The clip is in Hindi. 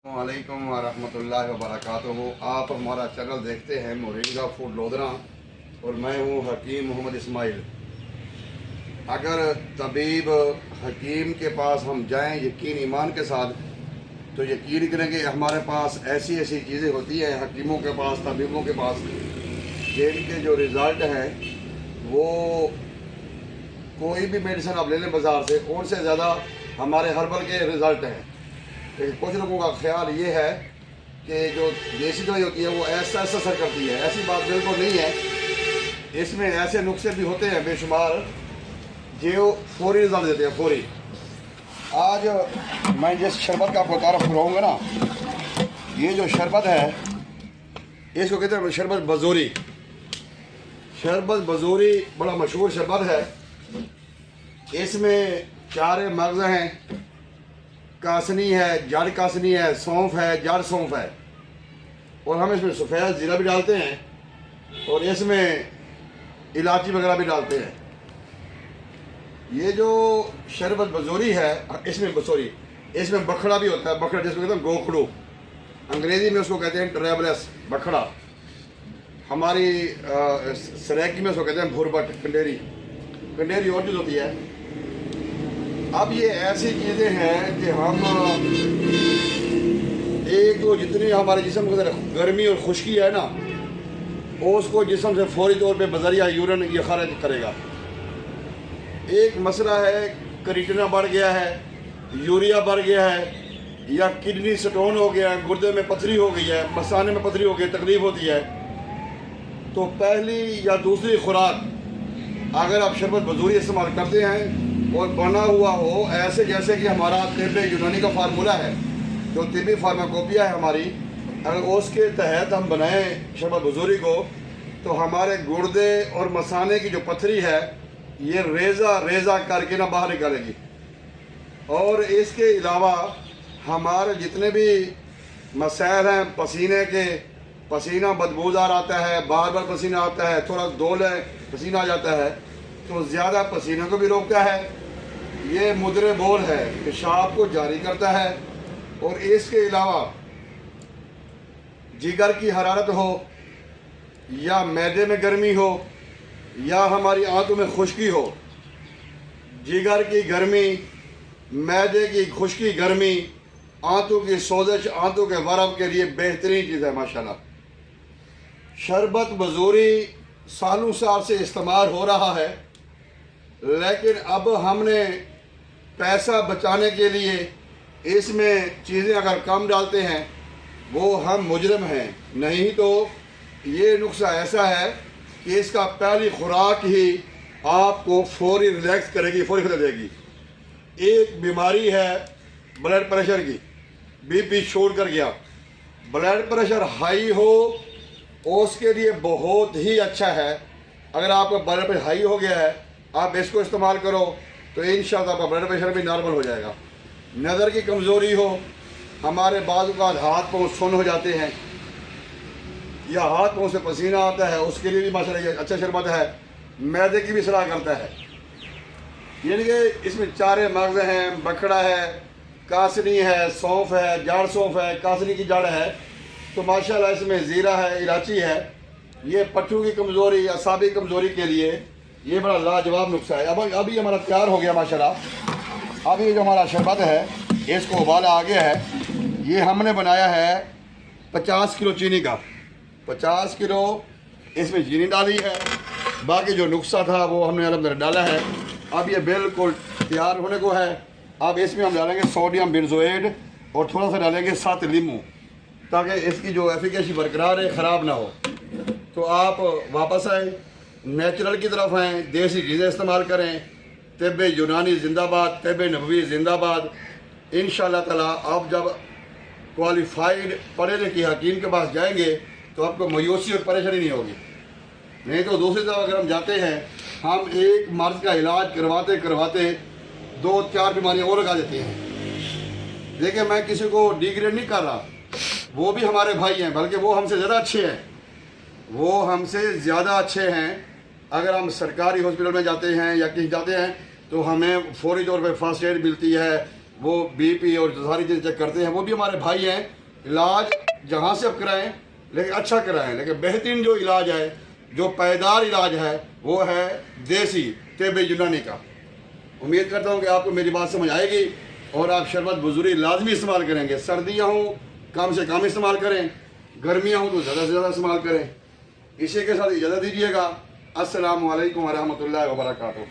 वालेकुम वरहमतुल्लाहि वबरकातुहू। आप हमारा चैनल देखते हैं मोरिंगा फूड लोधरा और मैं हूँ हकीम मोहम्मद इस्माइल। अगर तबीब हकीम के पास हम जाएं यकीन ईमान के साथ तो यकीन करेंगे हमारे पास ऐसी ऐसी चीज़ें होती हैं हकीमों के पास, तबीबों के पास, जिनके जो रिज़ल्ट हैं वो कोई भी मेडिसिन आप ले लें बाज़ार से, उनसे ज़्यादा हमारे हर्बल के रिज़ल्ट हैं। लेकिन कुछ लोगों का ख्याल ये है कि जो देसी दवाई होती है वो ऐसा असर करती है। ऐसी बात बिल्कुल नहीं है। इसमें ऐसे नुस्खे भी होते हैं बेशुमार जो फौरी रिजल्ट देते हैं, फौरी। आज मैं जिस शरबत का आपको तारफ़ कराऊँगा ना, ये जो शरबत है इसको कहते हैं शरबत बजोरी। शरबत बजोरी बड़ा मशहूर शरबत है। इसमें 4 मगज़ हैं, कासनी है, जड़ कासनी है, सौंफ है, जड़ सौंफ है, और हम इसमें सफ़ेद ज़ीरा भी डालते हैं और इसमें इलायची वगैरह भी डालते हैं। ये जो शरबत बजोरी है इसमें बखड़ा भी होता है। बखड़ा जिसको कहते हैं गोखड़ू, अंग्रेज़ी में उसको कहते हैं ट्रेवलस बखड़ा, हमारी सराइकी में उसको कहते हैं भुरबट, कंडेरी और चीज़ होती है। अब ये ऐसी चीज़ें हैं कि हम एक तो जितनी हमारे जिस्म के अंदर गर्मी और खुश्की है ना, उसको जिस्म से फौरी तौर पे बजरिया यूरिन ये खारिज करेगा। एक मसला है क्रिएटिनिन बढ़ गया है, यूरिया बढ़ गया है, या किडनी स्टोन हो गया है, गुर्दे में पथरी हो गई है, मसाने में पथरी हो गई, तकलीफ होती है, तो पहली या दूसरी खुराक अगर आप शरबत बजूरी इस्तेमाल करते हैं और बना हुआ हो ऐसे जैसे कि हमारा तिब्बे यूनानी का फार्मूला है, जो तिब्बी फार्माकोपिया है हमारी, अगर उसके तहत हम बनाएं शरबत बजूरी को, तो हमारे गुर्दे और मसाने की जो पथरी है ये रेज़ा रेज़ा करके ना बाहर निकालेगी। और इसके अलावा हमारे जितने भी मसाइल हैं पसीने के, पसीना बदबूदार आता है, बार बार पसीना आता है, थोड़ा दौल है पसीना आ जाता है, तो ज़्यादा पसीने को भी रोकता है। ये मुद्रे बोल है, पेशाब को जारी करता है। और इसके अलावा जिगर की हरारत हो या मैदे में गर्मी हो या हमारी आंतों में खुश्की हो, जिगर की गर्मी, मैदे की खुश्की, गर्मी, आंतों की सोजश, आंतों के वरम के लिए बेहतरीन चीज़ है माशाल्लाह। शरबत बजूरी सालों साल से इस्तेमाल हो रहा है, लेकिन अब हमने पैसा बचाने के लिए इसमें चीज़ें अगर कम डालते हैं वो हम मुजरिम हैं। नहीं तो ये नुस्खा ऐसा है कि इसका पहली खुराक ही आपको फौरी रिलैक्स करेगी, फौरी खतरा देगी। एक बीमारी है ब्लड प्रेशर की, बीपी छोड़ कर गया, ब्लड प्रेशर हाई हो उसके लिए बहुत ही अच्छा है। अगर आपका ब्लड प्रेशर हाई हो गया है, आप इसको इस्तेमाल करो तो इंशाअल्लाह आपका ब्लड प्रेशर भी नॉर्मल हो जाएगा। नज़र की कमज़ोरी हो, हमारे बाजू का हाथ पाँव सुन्न हो जाते हैं या हाथ पाँव से पसीना आता है, उसके लिए भी माशाल्लाह ये अच्छा शरबत है। मैदे की भी सलाह करता है, यानी कि इसमें 4 मगज़ हैं, बखड़ा है, कासनी है, सौंफ है, जड़ सौंफ है, कासनी की जड़ है, तो माशाल्लाह इसमें ज़ीरा है, इलायची है। ये पट्टू की कमज़ोरी, असाबी कमज़ोरी के लिए ये बड़ा लाजवाब नुस्खा है। अब अभी हमारा तैयार हो गया माशाल्लाह। अब ये जो हमारा शरबत है इसको उबाला आ गया है। ये हमने बनाया है 50 किलो चीनी का, 50 किलो इसमें चीनी डाली है, बाकी जो नुस्खा था वो हमने अलग डाला है। अब ये बिल्कुल तैयार होने को है। अब इसमें हम डालेंगे सोडियम बेंजोएट और थोड़ा सा डालेंगे 7 लीमू, ताकि इसकी जो एफिकेसी बरकरार है, ख़राब ना हो। तो आप वापस आए, नेचुरल की तरफ आएँ, देसी चीज़ें इस्तेमाल करें। तिब्बे यूनानी जिंदाबाद, तिब्बे नबवी जिंदाबाद। इंशाअल्लाह ताला आप जब क्वालिफाइड पढ़े लिखे हकीम के पास जाएंगे तो आपको मायूसी और परेशानी नहीं होगी। नहीं तो दूसरी तरफ अगर हम जाते हैं, हम एक मर्ज़ का इलाज करवाते करवाते 2-4 बीमारियाँ और लगा देते हैं। देखिए, मैं किसी को डिग्रेड नहीं कर रहा, वो भी हमारे भाई हैं, बल्कि वो हमसे ज़्यादा अच्छे हैं, वो हमसे ज़्यादा अच्छे हैं। अगर हम सरकारी हॉस्पिटल में जाते हैं या कहीं जाते हैं तो हमें फौरी तौर पे फर्स्ट एड मिलती है, वो BP और सारी चीज़ें चेक करते हैं, वो भी हमारे भाई हैं। इलाज जहाँ से आप कराएं, लेकिन अच्छा कराएं, लेकिन बेहतरीन जो इलाज है, जो पायदार इलाज है, वो है देसी तिब यूनानी का। उम्मीद करता हूँ कि आपको मेरी बात समझ आएगी और आप शरबत बुजुर्ग लाजमी इस्तेमाल करेंगे। सर्दियाँ हों कम से कम इस्तेमाल करें, गर्मियाँ हों तो ज़्यादा से ज़्यादा इस्तेमाल करें। इसी के साथ इजाज़त दीजिएगा। अस्सलामु अलैकुम वरहमतुल्लाहि वबरकातुहू।